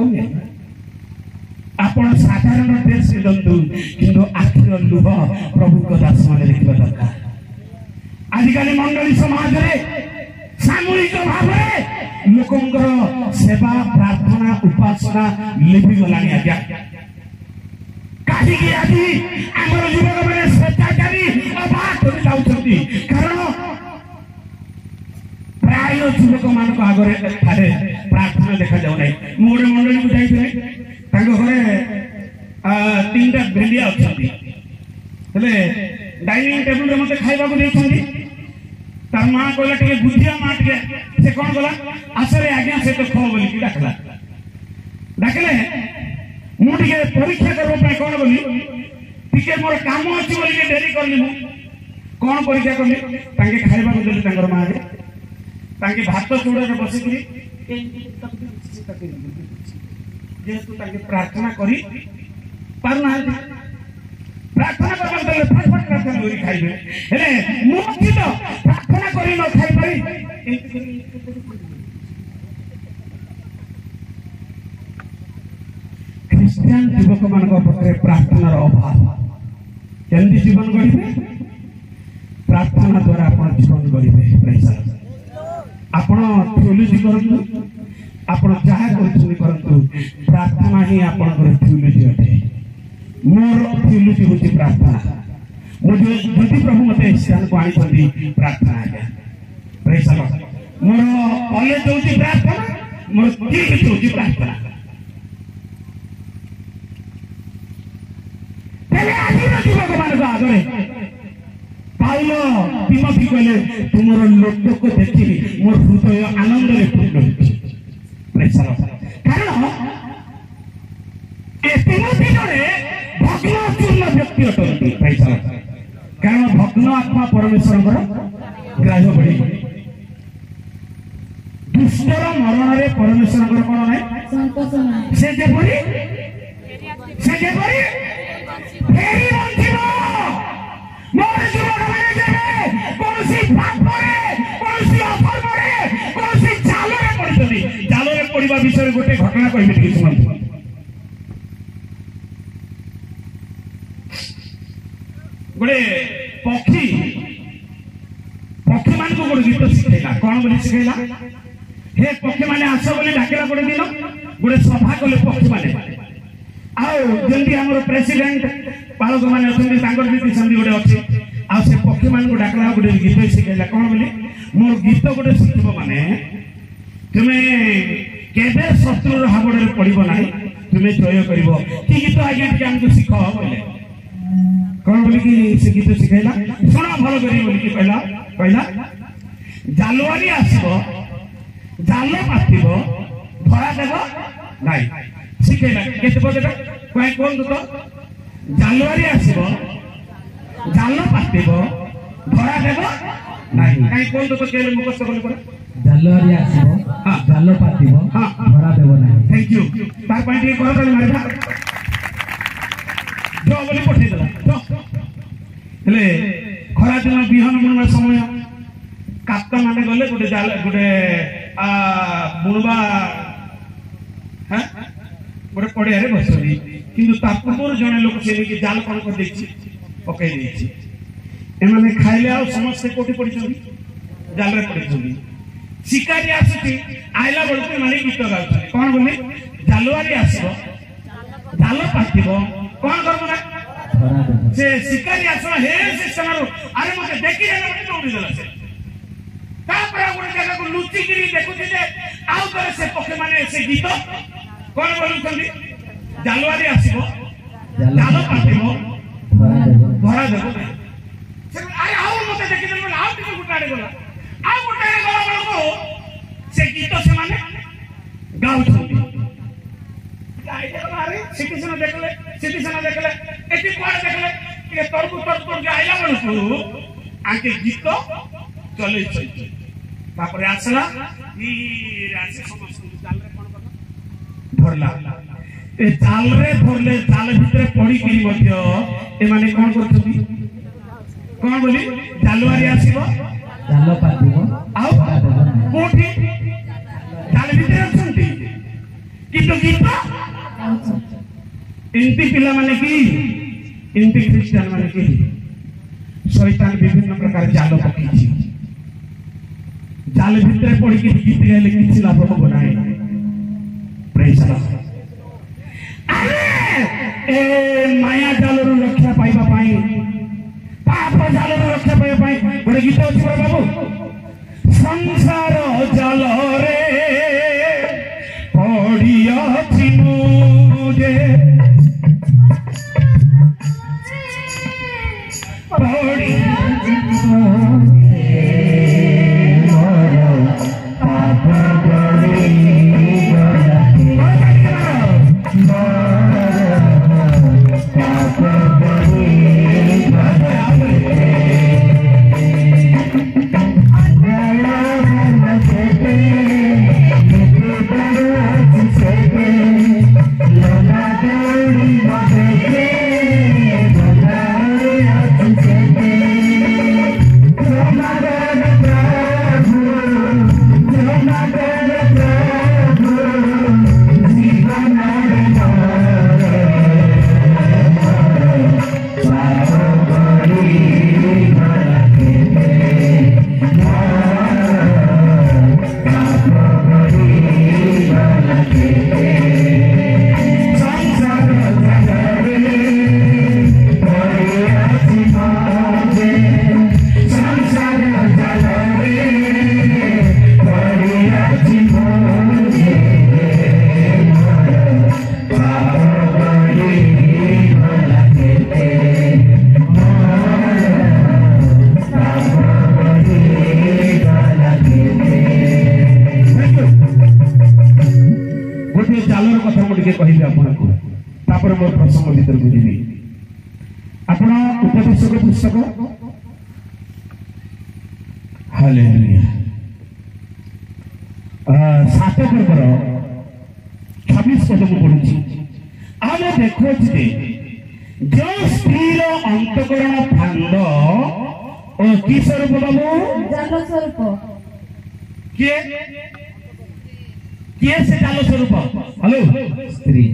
कौन आपण साधारण ड्रेस पिंधु किंतु आखिर लुह प्रभु को दास मान देखा दरकार। आजिकल मंडली समाज सामूहिक भाव लोकंर सेवा प्रार्थना उपासना लिपि गलानी आज्ञा कहीं आज आम युवक मैंने स्वेच्छाचारी अबाध हो जाती कारण प्राय युवक मान आगे प्रार्थना देखा जाऊ ना। गोटे मंडली को जाइए घरे 3टा भेड़िया अच्छा डाइनिंग टेबुल मत खावा तार माँ कहला टे बुझिया माँ टे से कौन गला आसरे आज्ञा से तो खो बोली डाकला डाकले मुझे परीक्षा करने कौन बोली टिके मोर काम अच्छी बोली डेरी करनी मु कौन परीक्षा करनी तांके खाइबा को देली तांकर माँ तांके भात चूड़ा रे बसिकरी जेतु तांके प्रार्थना करी पारना प्रार्थना करबा देले फटफट प्रार्थना करी खाइबे हेले मुक्ति तो प्रार्थना करी न खाइ पाई क्रिश्चियन युवक मान पक्षे प्रार्थनार अभाव केमती जीवन गढ़े प्रार्थना द्वारा आप जीवन गढ़े आपण थियोलॉजी करंतु आपण जहा करंतु प्रार्थना ही आपनकर थियोलॉजी अटे। मोर थियोलॉजी होची प्रार्थना मुझे जदि प्रभु मते स्थान को आनी पड़ी प्रार्थना है praise the Lord. More college होची प्रार्थना मोर टीवी होची प्रार्थना तेरे आजीवन युवक मान आगे पाउलो तिमोथी कहले तुमर लोक को देखि मोर हृदय आनंद रे पूर्ण होछि प्रेज द लॉर्ड। कारण ए तिमोथी जने भग्नचूर्ण व्यक्ति अटंती प्रेज द लॉर्ड। कारण भग्न आत्मा परमेश्वर ग्राह्य बढ़ी दुष्टर मरण रे परमेश्वर कौन ना से जेपरी फेरी बंचिबो मोर जीवन माने जेबे कोनसी पाप रे कोनसी अधर्म रे कोनसी जाल रे पड़ितली जाल रे पड़िबा विषय गोटे घटना कहबे कि सुन गोटे पक्षी पक्षी मान को गोटे गीत शिखेला कौन बोली शिखेला हे पक्षी माने आस बोली डाकेला गोटे दिन गोटे सभा कले पक्षी माने आउ जल्दी हमर प्रेसिडेंट पालक माने अछंती तांगर नीति संधि गोटे अछि आ से पक्षी मान को डाकला गोटे गीत शिखेला कौन बोली मोर गीत गोटे शिखबो माने तुमे केबे शत्रुर हाबड़े पड़िबो नाही तुमे जय करबो कि गीत आज्ञा के हमको सिखो बोले कौन बोली कि से गीत शिखेला सुना भल करी बोली कि कहला जालवारी आसबो जाल पातिबो धरा देबो नाही शिखेला केते बजेटा कोई कोन तो जालवारी आसबो जाल पातिबो धरा देबो नाही काई कोन तो केले मुखस्त बोले पर जालवारी आसबो हां जाल पातिबो हां धरा देबो नाही थैंक यू तार पॉइंट के कहत मारबा जो बोली पठे देला तो हेले खरा दिन बिहन बुणवा समय काप्ता माने गले गोटे जाल गोटे बुणवा हां गोटे पड़िया रे बसली किंतु तापूर्व जने लोक से कि जाल कोन को देखछि पकई देछि एमाने खाइले आ समस्त कोठी पड़ी छथि जाल रे पड़ी छथि शिकारी आसी आइला बळके माने गीत गाउछ कोन बोले जालवारी आसीबो जाल पातिबो कोन करबो ना से शिकारी आसला हे से समारो अरे मते देखि देला मते दौड़ी देला से तापर गोटे जगह को लुचि गिरी देखुछि जे आउ करे से पखे माने से गीत कोन बोलुछंदी जालवारी आसीबो जाल पातिबो धरा देबो से अरे आउ मते देखि देला आउ टिके गुटाडे गला आउ गुटाडे गला बळको से गीत से माने गाउछंदी सिटीजन देखले एटी कोड देखले के तरकुर आइला बळको आके गीत चले छै तापर आसला ई रासे समस्त जाल रे कोन करला धरला ए जाल रे धरले जाल भितरे पड़ी किरी मध्य ए माने कोन करथि कोन बोली जालवारी आसीबो जाल पातिबो आउ कोठी जाल भितरे अछंती କିନ୍ତୁ ଗୀତ ଏମିତି ପିଲାମାନେ କି ଏମିତି ଖ୍ରୀଷ୍ଟିଆନ ମାନେ କି ଶୈତାନ ବିଭିନ୍ନ ପ୍ରକାର ଜାଲ ପକେଇଛି। ଜାଲ ଭିତରେ ପଡ଼ିକି ଗୀତ ଗାଇଲେ କିଛି ଲାଭ ହବ ନାହିଁ। ପ୍ରେଜ୍ ଦ ଲର୍ଡ। ଏ ମାୟା ଜାଲରୁ ରକ୍ଷା ପାଇବା ପାଇଁ, ପାପ ଜାଲରୁ ରକ୍ଷା ପାଇବା ପାଇଁ ଗୋଟେ ଗୀତ ଅଛି ପରା ବାବୁ, ସଂସାର ଜାଲରେ ପଡ଼ିଅଛି ମୁଁ ଯେ କହିବି ଆପଣଙ୍କୁ, ତାପରେ ମୋର ପ୍ରସଙ୍ଗ ଭିତରକୁ ଯିବି। ଆପଣ ଉପଦେଶକ ପୁସ୍ତକ ହାଲେଲୁୟା 7 ପର୍ବର 26 ପଦ ମୁଁ ପଢୁଛି। ଆମେ ଦେଖୁଅଛୁ ଯେ ଯେଉଁ ସ୍ତ୍ରୀର ଅନ୍ତଃକରଣ ଫାନ୍ଦ ଓ କି ସ୍ୱରୂପ ବାବୁ? ଜାଲ ସ୍ୱରୂପ। କିଏ କିଏ ସେ ଜାଲ ସ୍ୱରୂପ? ହ୍ୟାଲୋ, ସ୍ତ୍ରୀ।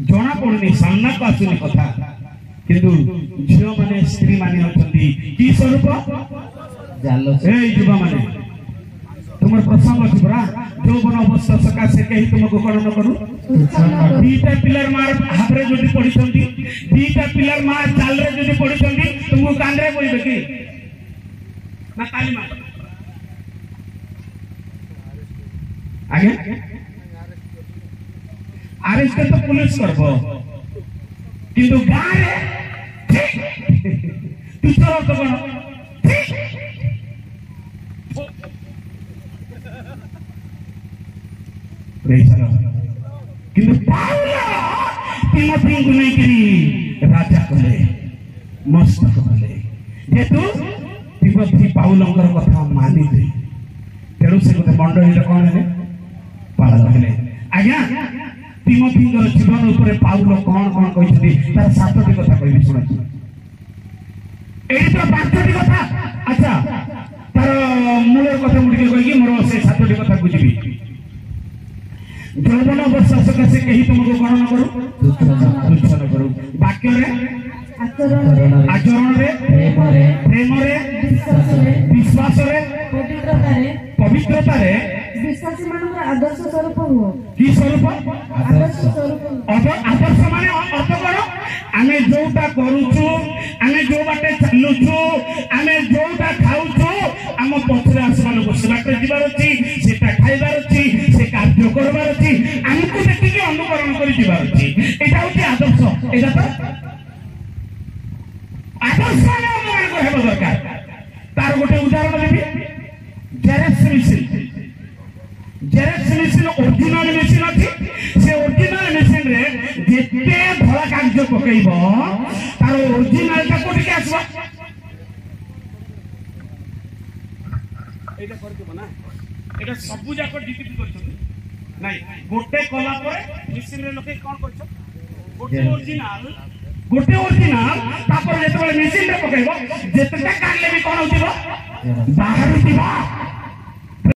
ଜଣା ପଡୁନି, ସାମ୍ନାକୁ ଆସୁନି କଥା, କିନ୍ତୁ ଝିଅ ମାନେ ସ୍ତ୍ରୀ ମାନେ ଅଛନ୍ତି କି ସ୍ୱରୂପ? ଜାଲ। ଏଇ ଯୁବା ମାନେ ତୁମର ପ୍ରସଙ୍ଗ ଅଛି ପରା, ଯୌବନ ଅବସ୍ଥା ସକାଶେ କେହି ତୁମକୁ କଣ ନ କରୁ। ଦିଟା ପିଲାର ମା ହାତରେ ଯଦି ପଡିଛନ୍ତି, ଦିଟା ପିଲାର ମା ଚାଲରେ ଯଦି ପଡିଛନ୍ତି, ତୁମକୁ କାନ୍ଦରେ କହିବେ କି ନା ତାଲି ମାର? ଆଜ୍ଞା, ଆରେଷ୍ଟ ତ ପୁଲିସ করব, কিন্তু গাঁরে তুচ্ছর অর্থ কোন? কিন্তু পাউল তিমোথীଙ୍କୁ ନେଇକିରି ରାଜା କଲେ, ମସ୍ତକ କଲେ, ଯେହେତୁ ତିମୋଥୀ ପାଉଲଙ୍କର କଥା ମାନିଲେ, ତେଣୁ ସେ ଗୋଟେ ମଣ୍ଡଳୀରେ କଣ ହେଲେ? ପାଳନ ହେଲେ। ଆଜ୍ଞା, ତିମୋଥୀଙ୍କର ଜୀବନ ଉପରେ ପାଉଲ କଣ କଣ କହିଛନ୍ତି ତାର 7ଟି କଥା କହିବି, ଶୁଣନ୍ତୁ। ଏଇଠି ତ 5ଟି କଥା, ଆଚ୍ଛା ତାର ମୂଳ କଥା ମୁଁ ଟିକେ କହିକି ମୋର ସେ 7ଟି କଥାକୁ ଯିବି। ଯୌବନ ଅବସ୍ଥା ସକାଶେ କେହି ତୁମକୁ କଣ ନ କରୁ, ତୁଚ୍ଛ ନ କରୁ। ବାକ୍ୟରେ, ଆଚରଣରେ, ପ୍ରେମରେ, ବିଶ୍ୱାସରେ, ପବିତ୍ରତାରେ ବିଶ୍ୱାସୀ ମାନଙ୍କର ଆଦର୍ଶ ସ୍ୱରୂପ ହୁଅ। କି ସ୍ୱରୂପ? ଆଦର୍ଶ ସ୍ୱରୂପ। ଆଦର୍ଶ ମାନେ ଅର୍ଥ କଣ? ଆମେ ଯୋଉଟା କରୁଛୁ, ଆମେ ଯୋଉ ବାଟେ ଚାଲୁଛୁ, ଆମେ ଯୋଉଟା ଖାଉଛୁ, ଆମ ପଛରେ ଆସିମାନଙ୍କୁ ସେ ବାଟେ ଯିବାର ଅଛି, ସେଟା ଖାଇବାର ଅଛି, ସେ କାର୍ଯ୍ୟ କରିବାର ଅଛି, ଆମକୁ ଦେଖିକି ଅନୁକରଣ କରି ଯିବାର ଅଛି। ଏଇଟା ହଉଛି ଆଦର୍ଶ। ଏଇଟା ତ ଆଦର୍ଶ ଆମମାନଙ୍କୁ ହେବା ଦରକାର। ତାର ଗୋଟେ ଉଦାହରଣ ଦେବି, xerox machine. Xerox machine original machine ଅଛି, ସେ ଓରିଜିନାଲ ମେସିନ୍ ରେ ଯେତେ ଧଳା କାଗଜ ପକେଇବ ତାର ଓରିଜିନାଲ ଟା କୋଠିକି ଆସିବ? ଏଇଟା କରିଦେବ ନା, ଏଇଟା ସବୁ ଯାକ ଡିଟିପି କରିଛନ୍ତି ନାଇଁ, ଗୋଟେ କଲା ପରେ ମେସିନ୍ ରେ ଲୋକେ କଣ କରୁଛ? ଗୋଟେ ଓରିଜିନାଲ ତାପରେ ଯେତେବେଳେ ମେସିନ୍ ରେ ପକେଇବ, ଯେତେଟା କାଢିଲେ ବି କଣ ହଉଥିବ? ବାହାରୁଥିବ।